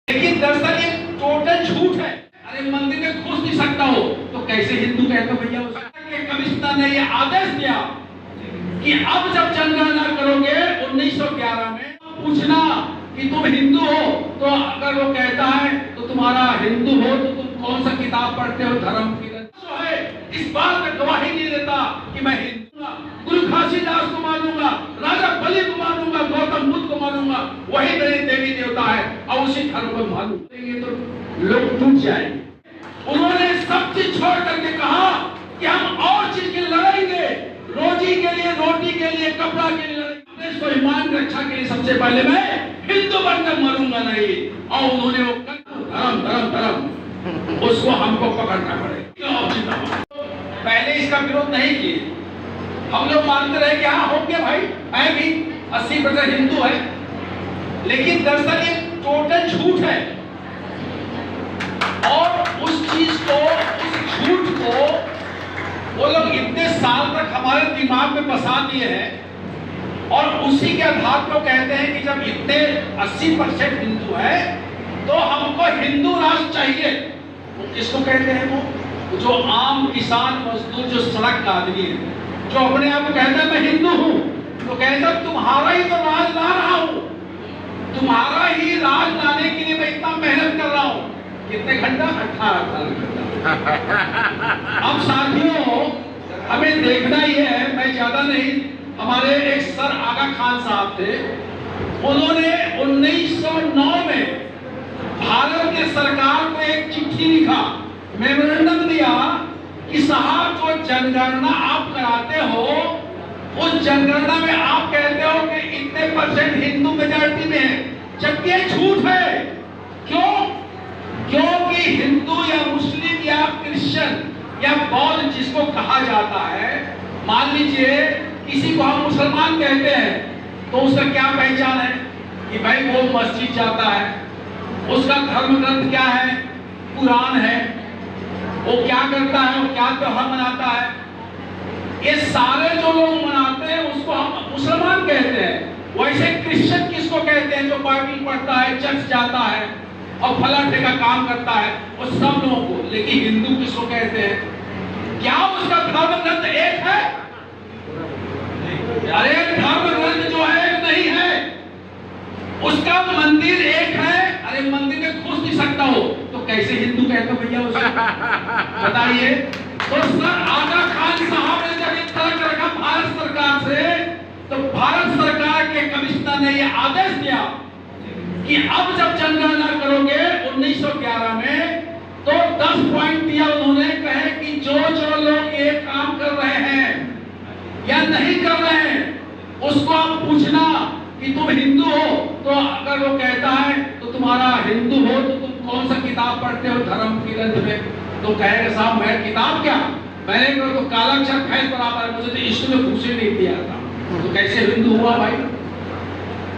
लेकिन दरअसल ये टोटल झूठ है। अरे मंदिर में घुस नहीं सकता हो तो कैसे हिंदू कहते हो भैया? उसके कमिश्नर ने ये आदेश दिया कि अब जब जनगणना करोगे 1911 में पूछना कि तुम हिंदू हो, तो अगर वो कहता है तो तुम्हारा हिंदू हो तो तुम कौन सा किताब पढ़ते हो धर्म की, जो है इस बात में गवाही नहीं देता कि मैं हिंदू गुरु घासीदास को मानूंगा, राजा बलि को मानूंगा, गौतम बुद्ध को मानूंगा, वही मेरे देवी देवता है और उसी धर्म को मानूंगा, तो लोग टूट जाएंगे। उन्होंने सब चीज छोड़ करके कहा कि हम और चीज के लड़ेंगे, रोजी के लिए, रोटी के लिए, कपड़ा के लिए लड़ेंगे, स्वाभिमान की रक्षा के लिए सबसे पहले मैं हिंदू बनकर मरूंगा नहीं। और उन्होंने वो धर्म धर्म धर्म उसको हमको पकड़ना पड़ेगा। पहले इसका विरोध नहीं किए, हम लोग मानते रहे कि हाँ हो गया भाई, मैं भी 80% हिंदू है, लेकिन दरअसल ये टोटल झूठ है। और उस चीज को, उस झूठ को वो लोग इतने साल तक हमारे दिमाग में बसा दिए हैं और उसी के आधार पर कहते हैं कि जब इतने 80% हिंदू है तो हमको हिंदू राष्ट्र चाहिए। तो किसको कहते हैं वो? जो आम किसान मजदूर, जो सड़क का आदमी है, जो अपने आप को कहता है मैं हिंदू हूं, तो कहता तुम्हारा ही तो राज ला रहा हूं, तुम्हारा ही राज लाने के लिए मैं इतना मेहनत कर रहा हूं। कितने घंटा? 18 घंटा। अब साथियों हमें देखना ही है, मैं ज्यादा नहीं, हमारे एक सर आगा खान साहब थे, उन्होंने 1909 में भारत के सरकार को एक चिट्ठी लिखा, मेमोरेंडम दिया कि साहब जो जनगणना आप कराते हो उस जनगणना में आप कहते हो कि इतने % हिंदू मेजॉरिटी में है, जबकि ये झूठ है। क्यों? क्योंकि हिंदू या मुस्लिम या क्रिश्चियन या बौद्ध जिसको कहा जाता है, मान लीजिए किसी को हम मुसलमान कहते हैं तो उसका क्या पहचान है कि भाई वो मस्जिद जाता है, उसका धर्म ग्रंथ क्या है? कुरान है, वो क्या करता है, वो क्या त्योहार मनाता है, ये सारे जो लोग मनाते हैं उसको हम मुसलमान कहते हैं। वैसे क्रिश्चियन किसको कहते हैं? जो बाइबल पढ़ता है, चर्च जाता है और फलाटे का काम करता है, वो सब लोगों को। लेकिन हिंदू किसको कहते हैं? क्या उसका धर्म ग्रंथ एक है? अरे धर्म ग्रंथ जो है नहीं है, उसका मंदिर एक है। अरे मंदिर में घुस नहीं सकता हो तो कैसे हिंदू कहते हो भैया उसे? बताइए। तो सर आगा खान साहब ने जब इस तरह रखा भारत सरकार से, तो भारत सरकार के कमिश्नर ने यह आदेश दिया कि अब जब जनगणना करोगे 1911 में तो 10 पॉइंट दिया उन्होंने, कहे कि जो जो लोग ये काम कर रहे हैं या नहीं कर रहे हैं उसको आप पूछना कि तुम हिंदू हो, तो अगर वो कहता है तो तुम्हारा हिंदू हो तो तुम कौन सा किताब पढ़ते हो धर्म की ग्रंथ में, तो कहेगा साहब मैं किताब क्या, मैंने तो कालाक्षर फैल बराबर है, मुझे तो इश्क में घुसे नहीं दिया था, तो कैसे हिंदू हुआ भाई?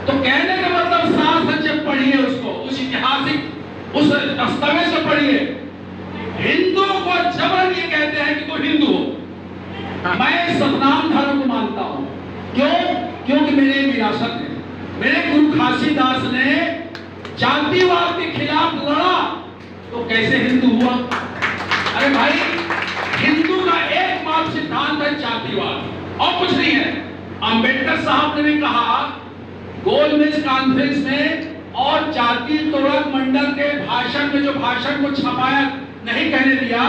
तो कहने का मतलब साफ सच्चे पढ़िए उसको, उस ऐतिहासिक उस दस्तावेज को पढ़िए। हिंदू को जबरन ये कहते हैं कि तुम हिंदू हो। मैं सतनाम धर्म को मानता हूं। क्यों? क्योंकि मेरे विरासत है। मेरे गुरु घासीदास ने जातिवाद के खिलाफ लड़ा, तो कैसे हिंदू हुआ? अरे भाई हिंदू का एकमात्र सिद्धांत है जातिवाद और कुछ नहीं है। अंबेडकर साहब ने भी कहा गोलमेज कॉन्फ्रेंस में और जाति तोड़क मंडल के भाषण में, जो भाषण को छपाया नहीं कहने दिया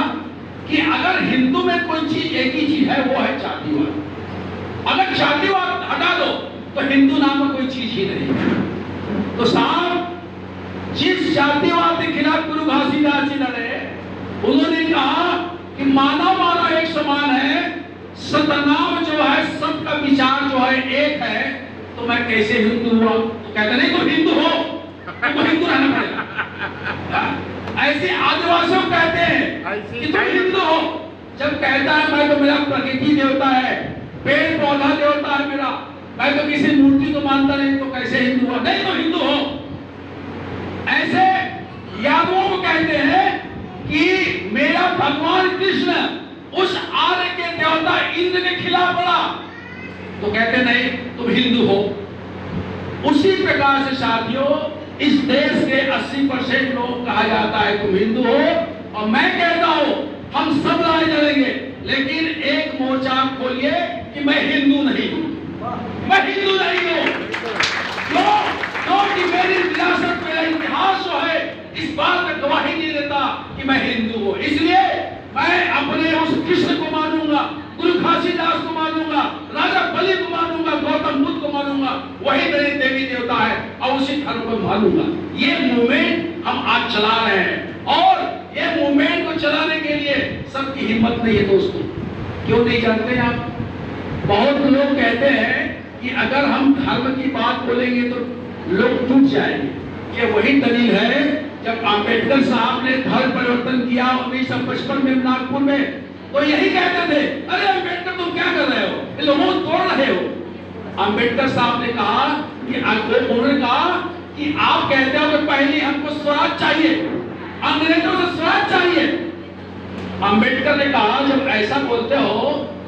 कि अगर हिंदू में कोई चीज एक ही चीज है वो है जातिवाद। अगर जातिवाद हटा दो तो हिंदू नाम का कोई चीज ही नहीं। तो साहब जिस जातिवाद के खिलाफ गुरु घासीदास जी लड़े, उन्होंने कहा कि मानव मानव एक समान है, सतनाम जो है सबका विचार जो है एक है, तो मैं कैसे हिंदू हुआ? तो कहते नहीं तुम हिंदू हो, तुमको हिंदू रहना पड़ेगा। ऐसे आदिवासियों कहते हैं कि तुम हिंदू हो, जब कहता है मैं तो मेरा प्रकृति देवता है, पेड़ पौधा देवता है मेरा, मैं तो किसी मूर्ति को मानता नहीं, तो कैसे हिंदू हुआ? नहीं तो हिंदू हो। ऐसे यादवों को कहते हैं कि मेरा भगवान कृष्ण उस आर्य के देवता इंद्र के खिलाफ लड़ा, तो कहते नहीं तुम हिंदू हो। उसी प्रकार से साथियों इस देश के 80% लोग कहा जाता है तुम हिंदू हो, और मैं कहता हूं हम सब लड़ाई लड़ेंगे, लेकिन एक मोर्चा आप खोलिए कि मैं हिंदू नहीं हूं, मैं हिंदू नहीं हूं। क्योंकि मेरी विरासत, मेरा इतिहास जो है इस बात में गवाही नहीं देता कि मैं हिंदू हूं। इसलिए मैं अपने उस कृष्ण को मानूंगा, गुरु घासीदास को मानूंगा, राजा बलि को मानूंगा, गौतम बुद्ध को मानूंगा, वही मेरे देवी देवता है, और उसी धर्म को मानूंगा। ये मूवमेंट हम आज चला रहे हैं, और ये मूवमेंट को चलाने के लिए सबकी हिम्मत नहीं है दोस्तों। क्यों नहीं जानते आप? बहुत लोग कहते हैं कि अगर हम धर्म की बात बोलेंगे तो लोग टूट जाएंगे। ये वही दलील है जब अंबेडकर साहब ने धर्म परिवर्तन किया 1955 में नागपुर में, तो यही कहते थे, अरे अंबेडकर तुम क्या कर रहे हो, लोगों को तोड़ रहे हो। अंबेडकर साहब ने कहा कि उन्होंने कहा कि आप कहते हो कि पहले हमको स्वराज चाहिए, अंग्रेजों से स्वराज चाहिए। अंबेडकर ने कहा जब ऐसा बोलते हो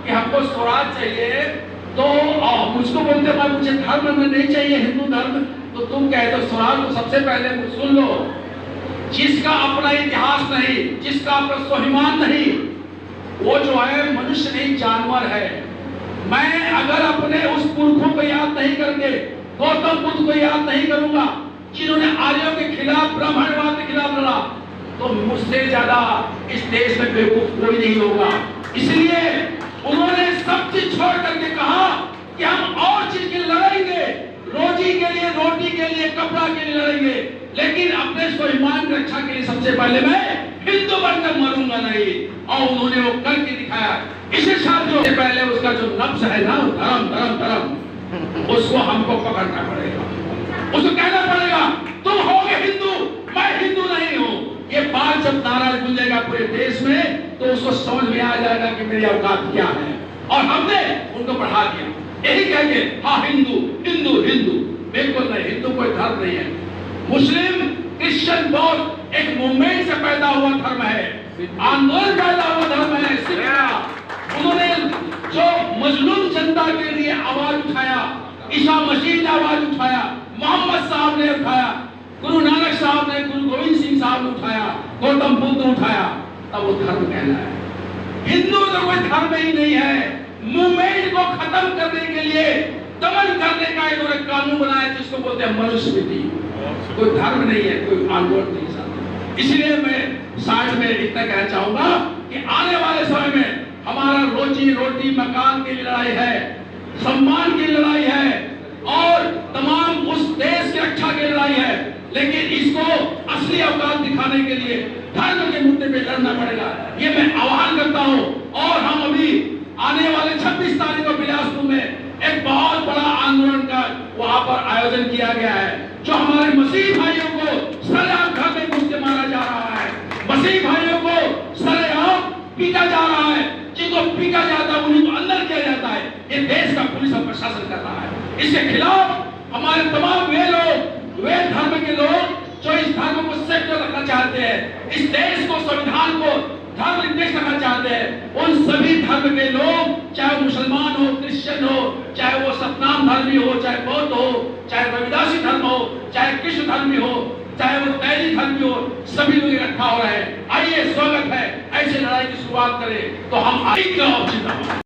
कि हमको स्वराज चाहिए, तो मुझको बोलते हो मुझे धर्म में नहीं चाहिए, हिंदू धर्म, तो तुम कहते हो स्वराज। तो सबसे पहले सुन लो, जिसका अपना इतिहास नहीं, जिसका अपना स्वाभिमान नहीं, वो जो है मनुष्य नहीं जानवर है। मैं अगर अपने उस पुरखों को याद नहीं करके गौतम बुद्ध को याद नहीं करूंगा जिन्होंने आर्यों के खिलाफ, ब्राह्मणवाद के खिलाफ लड़ा, तो मुझसे ज्यादा इस देश में बेवकूफ कोई नहीं होगा। इसलिए उन्होंने सब चीज छोड़ करके कहा कि हम और चीज के लड़ेंगे, रोजी के लिए, रोटी के लिए, कपड़ा के लिए लड़ेंगे, लेकिन अपने स्वाभिमान की रक्षा के लिए सबसे पहले मैं हिंदू बनकर मरूंगा नहीं। और उन्होंने वो करके दिखाया। इसी साल जो पहले उसका जो नफ्स है ना, धर्म धर्म धर्म, उसको हमको पकड़ना पड़ेगा, उसको कहना पड़ेगा तुम होगे हिंदू, मैं हिंदू नहीं हूं। ये बात जब नाराज गूंजेगा पूरे देश में, तो उसको समझ में आ जाएगा कि मेरी औकात क्या है, और हमने उनको बढ़ा दिया यही कह के, हाँ हिंदू हिंदू हिंदू। बिल्कुल नहीं, हिंदू कोई धर्म नहीं है। मुस्लिम, क्रिश्चियन, बौद्ध एक मूवमेंट से पैदा हुआ धर्म है, आंदोलन पैदा हुआ धर्म है। उन्होंने जो मजलूम जनता के लिए आवाज उठाया, ईसा मसीह ने आवाज उठाया, मोहम्मद साहब ने उठाया, गुरु नानक साहब ने, गुरु गोविंद सिंह साहब ने उठाया, गौतम बुद्ध ने उठाया, तब वो धर्म कहना है। हिंदू तो कोई धर्म ही नहीं है। मूवमेंट को खत्म करने के लिए, दमन करने का इन्होंने कानून बनाया जिसको बोलते हैं मनुस्मृति। कोई धर्म नहीं है, कोई आंदोलन नहीं है। इसलिए मैं साइड में इतना कहना चाहूंगा कि आने वाले समय में हमारा रोजी रोटी मकान की लड़ाई है, सम्मान की लड़ाई है, और तमाम उस देश की रक्षा की लड़ाई है। लेकिन इसको असली औकात दिखाने के लिए धर्म के मुद्दे पे लड़ना पड़ेगा, ये मैं आह्वान करता हूं। और हम अभी आने वाले 26 तारीख को बिलासपुर में एक बहुत बड़ा आंदोलन का वहां पर आयोजन किया गया है, जो हमारे मसीह भाइयों को सरेआम घर में घुस के मारा जा रहा है, मसीह भाइयों को सरेआम पीटा जा रहा है, जिनको पीटा जाता है उन्हीं को अंदर किया जाता है। ये देश का पुलिस और प्रशासन कर रहा है। इसके खिलाफ हमारे तमाम वे लोग, वे धर्म के लोग जो इस धर्म को सेक्युलर रखना चाहते हैं, इस देश को, संविधान को धर्मनिरपेक्ष रखना चाहते हैं, उन सभी धर्म के लोग, चाहे मुसलमान हो, क्रिश्चियन हो, चाहे वो सतनाम धर्मी हो, चाहे बौद्ध हो, चाहे रविदासी धर्म हो, चाहे कृष्ण धर्मी हो, चाहे वो तैली धर्मी हो, सभी लोग इकट्ठा हो रहे हैं। आइए, स्वागत है, ऐसे लड़ाई की शुरुआत करें तो हम